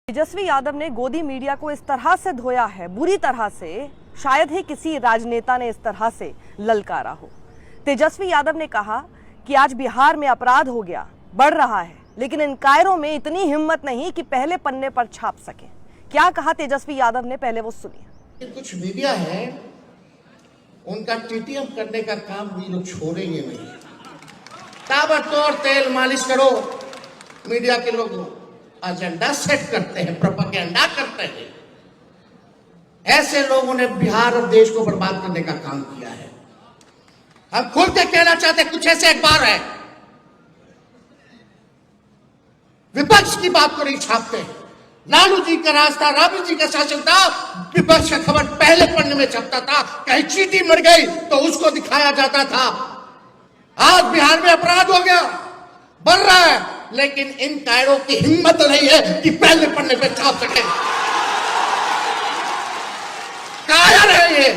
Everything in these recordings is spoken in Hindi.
तेजस्वी यादव ने गोदी मीडिया को इस तरह से धोया है, बुरी तरह से, शायद ही किसी राजनेता ने इस तरह से ललकारा हो। तेजस्वी यादव ने कहा कि आज बिहार में अपराध हो गया, बढ़ रहा है, लेकिन इन कायरों में इतनी हिम्मत नहीं कि पहले पन्ने पर छाप सके। क्या कहा तेजस्वी यादव ने, पहले वो सुनिए। कुछ मीडिया है, उनका टीटीएम करने का काम भी लोग छोड़ेंगे नहीं। ताबड़तोड़ तेल मालिश करो, मीडिया के लोग एजेंडा सेट करते हैं, प्रोपेगेंडा करते हैं। ऐसे लोगों ने बिहार और देश को बर्बाद करने का काम किया है। हम खुल के कहना चाहते हैं, कुछ ऐसे अखबार है विपक्ष की बात को नहीं छापते। लालू जी का राज था, राबड़ी जी का शासन था, विपक्ष का खबर पहले पन्ने में छपता था। कहीं चींटी मर गई तो उसको दिखाया जाता था। आज बिहार में अपराध हो गया, बढ़ रहा है, लेकिन इन कायरों की हिम्मत नहीं है कि पहले पन्ने पे छाप सके। कायर है ये।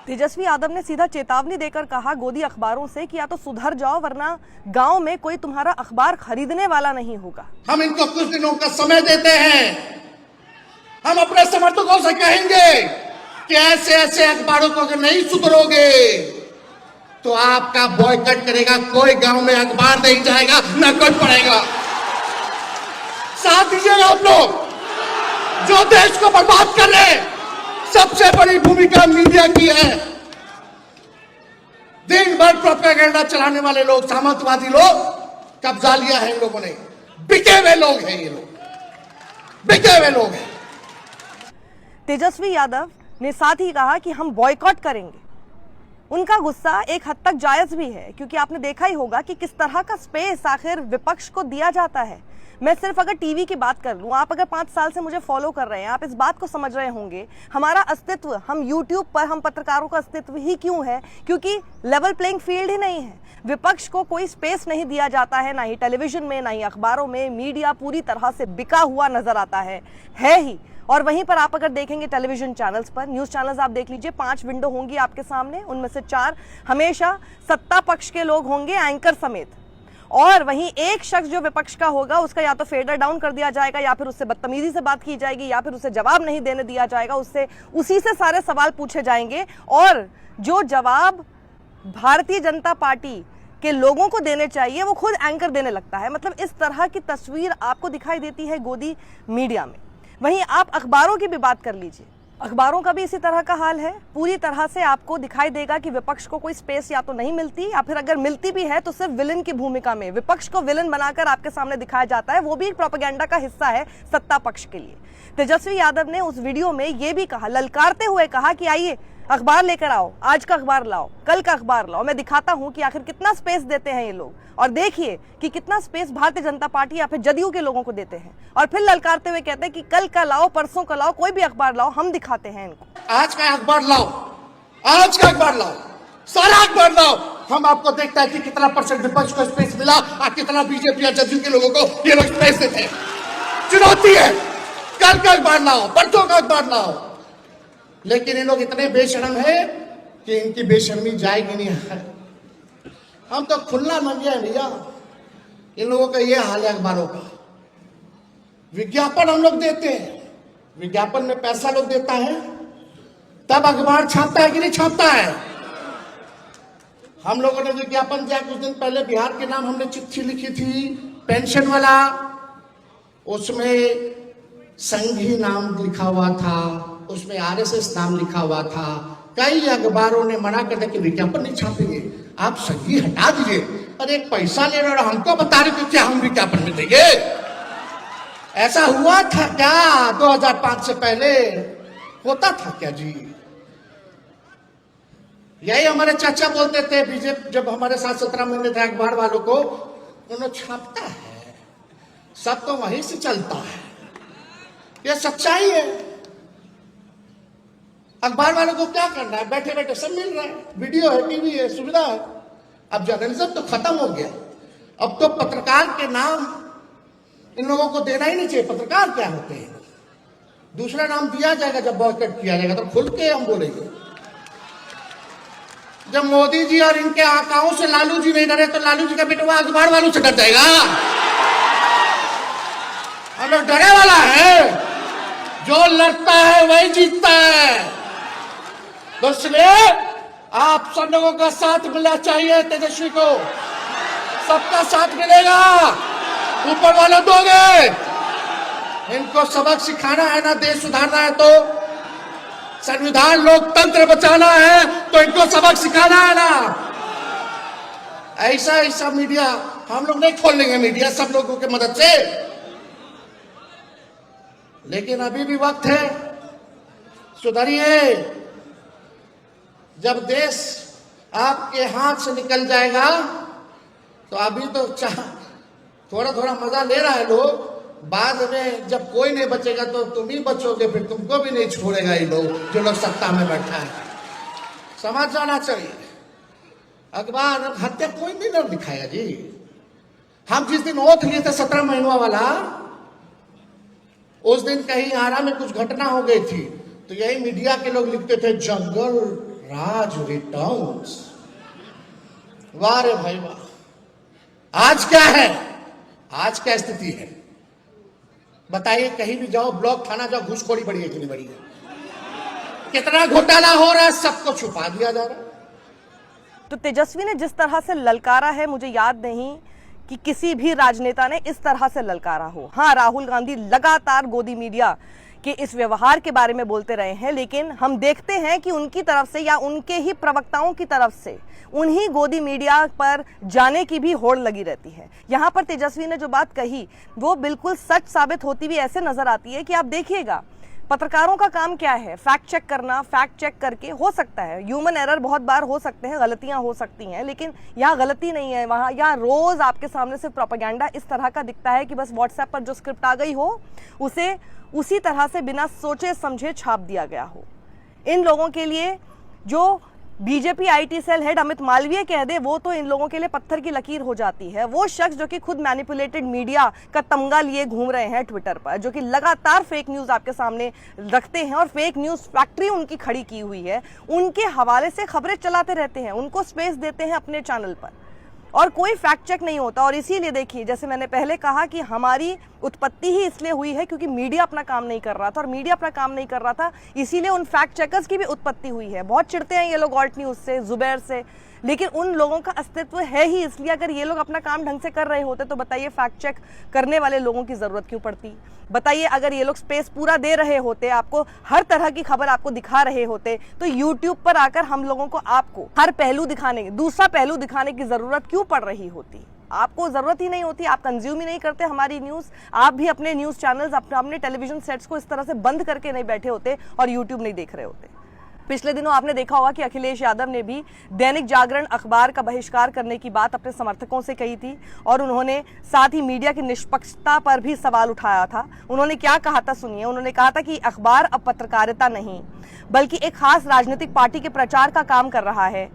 तेजस्वी यादव ने सीधा चेतावनी देकर कहा गोदी अखबारों से कि या तो सुधर जाओ, वरना गांव में कोई तुम्हारा अखबार खरीदने वाला नहीं होगा। हम इनको कुछ दिनों का समय देते हैं। हम अपने समर्थकों से कहेंगे कि ऐसे ऐसे अखबारों को अगर नहीं सुधरोगे तो आपका बॉयकॉट करेगा। कोई गांव में अखबार नहीं जाएगा, ना कोई पढ़ेगा। साथ दीजिएगा आप लोग जो देश को बर्बाद कर रहे हैं। सबसे बड़ी भूमिका मीडिया की है। दिन भर प्रोपेगेंडा चलाने वाले लोग, सामंतवादी लोग, कब्जा लिया है इन लोगों ने। बिके हुए लोग हैं ये लोग, बिके हुए लोग हैं। तेजस्वी यादव ने साथ ही कहा कि हम बॉयकॉट करेंगे। उनका गुस्सा एक हद तक जायज भी है, क्योंकि आपने देखा ही होगा कि किस तरह का स्पेस आखिर विपक्ष को दिया जाता है। मैं सिर्फ अगर टीवी की बात कर लूं, आप अगर 5 साल से मुझे फॉलो कर रहे हैं, आप इस बात को समझ रहे होंगे हमारा अस्तित्व, हम यूट्यूब पर, हम पत्रकारों का अस्तित्व ही क्यों है, क्योंकि लेवल प्लेइंग फील्ड ही नहीं है। विपक्ष को कोई स्पेस नहीं दिया जाता है, ना ही टेलीविजन में, ना ही अखबारों में। मीडिया पूरी तरह से बिका हुआ नजर आता है ही। और वहीं पर आप अगर देखेंगे टेलीविजन चैनल्स पर, न्यूज चैनल्स आप देख लीजिए, 5 विंडो होंगी आपके सामने, उनमें से 4 हमेशा सत्ता पक्ष के लोग होंगे, एंकर समेत। और वहीं एक शख्स जो विपक्ष का होगा, उसका या तो फेडर डाउन कर दिया जाएगा, या फिर उससे बदतमीजी से बात की जाएगी, या फिर उसे जवाब नहीं देने दिया जाएगा, उससे उसी से सारे सवाल पूछे जाएंगे। और जो जवाब भारतीय जनता पार्टी के लोगों को देने चाहिए वो खुद एंकर देने लगता है। मतलब इस तरह की तस्वीर आपको दिखाई देती है गोदी मीडिया में। वहीं आप अखबारों की भी बात कर लीजिए, अखबारों का भी इसी तरह का हाल है। पूरी तरह से आपको दिखाई देगा कि विपक्ष को कोई स्पेस या तो नहीं मिलती, या फिर अगर मिलती भी है तो सिर्फ विलन की भूमिका में। विपक्ष को विलन बनाकर आपके सामने दिखाया जाता है, वो भी प्रोपेगेंडा का हिस्सा है सत्ता पक्ष के लिए। तेजस्वी यादव ने उस वीडियो में ये भी कहा, ललकारते हुए कहा कि आइए अखबार लेकर आओ, आज का अखबार लाओ, कल का अखबार लाओ, मैं दिखाता हूं कि आखिर कितना स्पेस देते हैं ये लोग। और देखिए कि कितना स्पेस भारतीय जनता पार्टी या फिर जदयू के लोगों को देते हैं। और फिर ललकारते हुए कहते हैं कि कल का लाओ, परसों का लाओ, कोई भी अखबार लाओ, हम दिखाते हैं इनको। आज का अखबार लाओ, आज का अखबार लाओ, सारा अखबार लाओ। हम आपको देखता है कि कितना % विपक्ष को स्पेस मिला और कितना बीजेपी या जदयू के लोगों को ये लोग स्पेस देते हैं। चुनौती है, कल का अखबार लाओ, परसों का अखबार लाओ। लेकिन ये लोग इतने बेशर्म है कि इनकी बेशर्मी जाएगी नहीं है। हम तो खुला मंडिया है भैया। इन लोगों का ये हाल है अखबारों का। विज्ञापन हम लोग देते हैं, विज्ञापन में पैसा लोग देता है, तब अखबार छापता है कि नहीं छापता है। हम लोगों ने विज्ञापन दिया कुछ दिन पहले, बिहार के नाम हमने चिट्ठी लिखी थी, पेंशन वाला, उसमें संघी नाम लिखा हुआ था, उसमें RSS नाम लिखा हुआ था। कई अखबारों ने मना कर दिया कि विज्ञापन नहीं छापेंगे, आप संघी हटा दीजिए। अरे पैसा ले रहे हो, हमको बता रहे कि क्या हम विज्ञापन में देंगे? ऐसा हुआ था क्या 2005 से पहले? होता था क्या जी? यही हमारे चाचा बोलते थे बीजेपी, जब हमारे साथ 17 महीने थे अखबार वालों को, उन्होंने छापता है, सब तो वहीं से चलता है। ये सच्चाई है। अखबार वालों को क्या करना है, बैठे बैठे सब मिल रहा है, वीडियो है, टीवी है, सुविधा है। अब जर्नलिज्म तो खत्म हो गया। अब तो पत्रकार के नाम इन लोगों को देना ही नहीं चाहिए। पत्रकार क्या होते हैं? दूसरा नाम दिया जाएगा जब बॉयकॉट किया जाएगा, तो खुल के हम बोलेंगे। जब मोदी जी और इनके आकाओं से लालू जी नहीं डरे तो लालू जी का बेटा अखबार वालों से डर जाएगा। हम हम लोग डरे वाला है, जो लड़ता है वही जीतता है। तो इसलिए आप सब लोगों का साथ मिलना चाहिए। तेजस्वी को सबका साथ मिलेगा, ऊपर वाले दोगे। इनको सबक सिखाना है ना, देश सुधारना है, तो संविधान लोकतंत्र बचाना है, तो इनको सबक सिखाना है ना। ऐसा मीडिया हम लोग नहीं खोल लेंगे, मीडिया सब लोगों की मदद से, लेकिन अभी भी वक्त है, सुधरिए। जब देश आपके हाथ से निकल जाएगा तो अभी तो थोड़ा थोड़ा मजा ले रहा है लोग, बाद में जब कोई नहीं बचेगा तो तुम ही बचोगे, फिर तुमको भी नहीं छोड़ेगा ये लोग, जो लोग सत्ता में बैठा है। समझ जाना चाहिए। अखबार हत्या कोई नहीं ना दिखाएगा जी। हम जिस दिन ओथ लिए थे 17 महीनों वाला, उस दिन कहीं आरा में कुछ घटना हो गई थी, तो यही मीडिया के लोग लिखते थे जंगल राज रिटर्न्स। वाह रे भाई वाह। आज क्या है, आज क्या स्थिति है बताइए। कहीं भी जाओ, ब्लॉक थाना जाओ, घूसखोरी बढ़ी है कि नहीं बढ़ी है? कितना घोटाला हो रहा है, सबको छुपा दिया जा रहा है। तो तेजस्वी ने जिस तरह से ललकारा है, मुझे याद नहीं कि किसी भी राजनेता ने इस तरह से ललकारा हो। हाँ, राहुल गांधी लगातार गोदी मीडिया के इस व्यवहार के बारे में बोलते रहे हैं, लेकिन हम देखते हैं कि उनकी तरफ से या उनके ही प्रवक्ताओं की तरफ से उन्हीं गोदी मीडिया पर जाने की भी होड़ लगी रहती है। यहाँ पर तेजस्वी ने जो बात कही वो बिल्कुल सच साबित होती हुई ऐसे नजर आती है कि आप देखिएगा, पत्रकारों का काम क्या है? फैक्ट चेक करना। फैक्ट चेक करके हो सकता है ह्यूमन एरर बहुत बार हो सकते हैं, गलतियां हो सकती हैं, लेकिन यहाँ गलती नहीं है। वहाँ यहाँ रोज आपके सामने सिर्फ प्रोपेगेंडा इस तरह का दिखता है कि बस व्हाट्सएप पर जो स्क्रिप्ट आ गई हो उसे उसी तरह से बिना सोचे समझे छाप दिया गया हो। इन लोगों के लिए जो BJP IT cell head Amit Malviya कह दे, वो तो इन लोगों के लिए पत्थर की लकीर हो जाती है। वो शख्स जो कि खुद मैनिपुलेटेड मीडिया का तमगा लिए घूम रहे हैं ट्विटर पर, जो कि लगातार फेक न्यूज आपके सामने रखते हैं और फेक न्यूज फैक्ट्री उनकी खड़ी की हुई है, उनके हवाले से खबरें चलाते रहते हैं, उनको स्पेस देते हैं अपने चैनल पर और कोई फैक्ट चेक नहीं होता। और इसीलिए देखिए, जैसे मैंने पहले कहा कि हमारी उत्पत्ति ही इसलिए हुई है क्योंकि मीडिया अपना काम नहीं कर रहा था, और मीडिया अपना काम नहीं कर रहा था इसीलिए उन फैक्ट चेकर्स की भी उत्पत्ति हुई है। बहुत चिढ़ते हैं ये लोग ऑल्ट न्यूज से, जुबैर से, लेकिन उन लोगों का अस्तित्व है ही इसलिए। अगर ये लोग अपना काम ढंग से कर रहे होते तो बताइए फैक्ट चेक करने वाले लोगों की जरूरत क्यों पड़ती? बताइए, अगर ये लोग स्पेस पूरा दे रहे होते, आपको हर तरह की खबर आपको दिखा रहे होते, तो यूट्यूब पर आकर हम लोगों को आपको हर पहलू दिखाने, दूसरा पहलू दिखाने की जरूरत क्यों पड़ रही होती? आपको जरूरत ही नहीं होती, आप कंज्यूम ही नहीं करते हमारी न्यूज। आप भी अपने न्यूज चैनल्स, अपने टेलीविजन सेट्स को इस तरह से बंद करके नहीं बैठे होते और यूट्यूब नहीं देख रहे होते। पिछले दिनों आपने देखा होगा कि अखिलेश यादव ने भी दैनिक जागरण अखबार का बहिष्कार करने की बात अपने समर्थकों से कही थी और उन्होंने साथ ही मीडिया की निष्पक्षता पर भी सवाल उठाया था। उन्होंने क्या कहा था सुनिए। उन्होंने कहा था कि अखबार अब पत्रकारिता नहीं बल्कि एक खास राजनीतिक पार्टी के प्रचार का काम कर रहा है।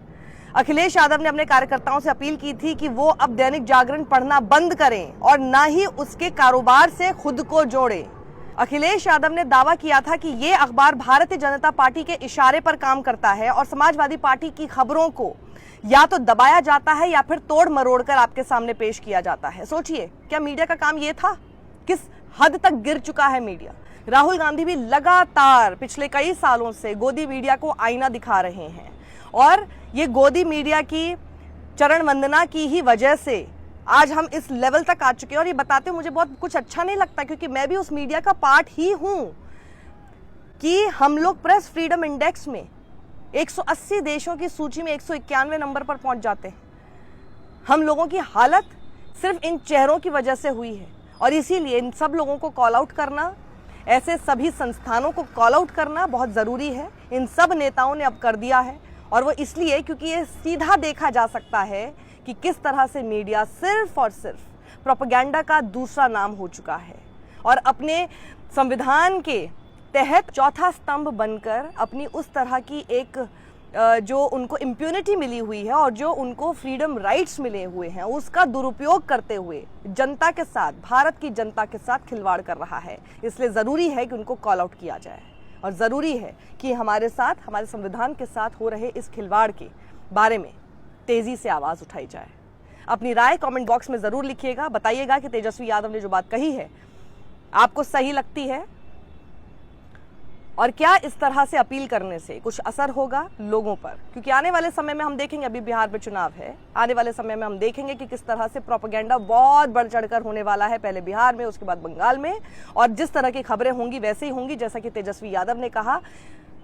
अखिलेश यादव ने अपने कार्यकर्ताओं से अपील की थी कि वो अब दैनिक जागरण पढ़ना बंद करें और ना ही उसके कारोबार से खुद को जोड़ें। अखिलेश यादव ने दावा किया था कि ये अखबार भारतीय जनता पार्टी के इशारे पर काम करता है और समाजवादी पार्टी की खबरों को या तो दबाया जाता है या फिर तोड़ मरोड़ कर आपके सामने पेश किया जाता है। सोचिए, क्या मीडिया का काम ये था? किस हद तक गिर चुका है मीडिया। राहुल गांधी भी लगातार पिछले कई सालों से गोदी मीडिया को आईना दिखा रहे हैं और ये गोदी मीडिया की चरण वंदना की ही वजह से आज हम इस लेवल तक आ चुके हैं। और ये बताते हुए मुझे बहुत कुछ अच्छा नहीं लगता, क्योंकि मैं भी उस मीडिया का पार्ट ही हूं कि हम लोग प्रेस फ्रीडम इंडेक्स में 180 देशों की सूची में 191 नंबर पर पहुंच जाते हैं। हम लोगों की हालत सिर्फ इन चेहरों की वजह से हुई है और इसीलिए इन सब लोगों को कॉल आउट करना, ऐसे सभी संस्थानों को कॉल आउट करना बहुत जरूरी है। इन सब नेताओं ने अब कर दिया है और वो इसलिए क्योंकि ये सीधा देखा जा सकता है कि किस तरह से मीडिया सिर्फ और सिर्फ प्रोपेगेंडा का दूसरा नाम हो चुका है और अपने संविधान के तहत चौथा स्तंभ बनकर अपनी उस तरह की एक जो उनको इम्प्यूनिटी मिली हुई है और जो उनको फ्रीडम राइट्स मिले हुए हैं उसका दुरुपयोग करते हुए जनता के साथ, भारत की जनता के साथ खिलवाड़ कर रहा है। इसलिए ज़रूरी है कि उनको कॉल आउट किया जाए और ज़रूरी है कि हमारे साथ, हमारे संविधान के साथ हो रहे इस खिलवाड़ के बारे में तेजी से आवाज उठाई जाए। अपनी राय कमेंट बॉक्स में जरूर लिखिएगा, बताइएगा कि तेजस्वी यादव ने जो बात कही है आपको सही लगती है? और क्या इस तरह से अपील करने से कुछ असर होगा लोगों पर? क्योंकि आने वाले समय में हम देखेंगे, अभी बिहार में चुनाव है, आने वाले समय में हम देखेंगे कि किस तरह से प्रोपेगेंडा बहुत बढ़ चढ़कर होने वाला है, पहले बिहार में, उसके बाद बंगाल में। और जिस तरह की खबरें होंगी वैसे ही होंगी। जैसा कि तेजस्वी यादव ने कहा,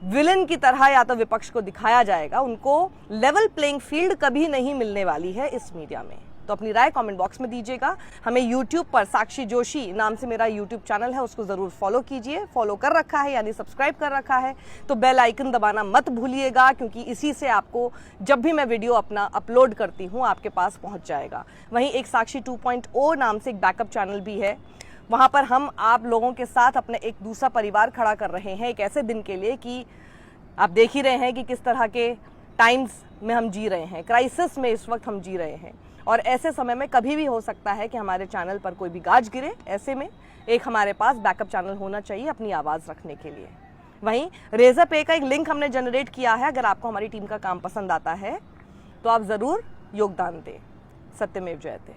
विलन की तरह या तो विपक्ष को दिखाया जाएगा, उनको लेवल प्लेइंग फील्ड कभी नहीं मिलने वाली है इस मीडिया में। तो अपनी राय कमेंट बॉक्स में दीजिएगा। हमें YouTube पर साक्षी जोशी नाम से मेरा YouTube चैनल है, उसको जरूर फॉलो कीजिए। फॉलो कर रखा है यानी सब्सक्राइब कर रखा है तो बेल आइकन दबाना मत भूलिएगा, क्योंकि इसी से आपको जब भी मैं वीडियो अपना अपलोड करती हूँ आपके पास पहुँच जाएगा। वहीं एक साक्षी 2.0 नाम से एक बैकअप चैनल भी है, वहाँ पर हम आप लोगों के साथ अपने एक दूसरा परिवार खड़ा कर रहे हैं एक ऐसे दिन के लिए कि आप देख ही रहे हैं कि किस तरह के टाइम्स में हम जी रहे हैं, क्राइसिस में इस वक्त हम जी रहे हैं। और ऐसे समय में कभी भी हो सकता है कि हमारे चैनल पर कोई भी गाज गिरे। ऐसे में एक हमारे पास बैकअप चैनल होना चाहिए अपनी आवाज़ रखने के लिए। वहीं रेजर पे का एक लिंक हमने जनरेट किया है, अगर आपको हमारी टीम का काम पसंद आता है तो आप ज़रूर योगदान दें। सत्यमेव जयते।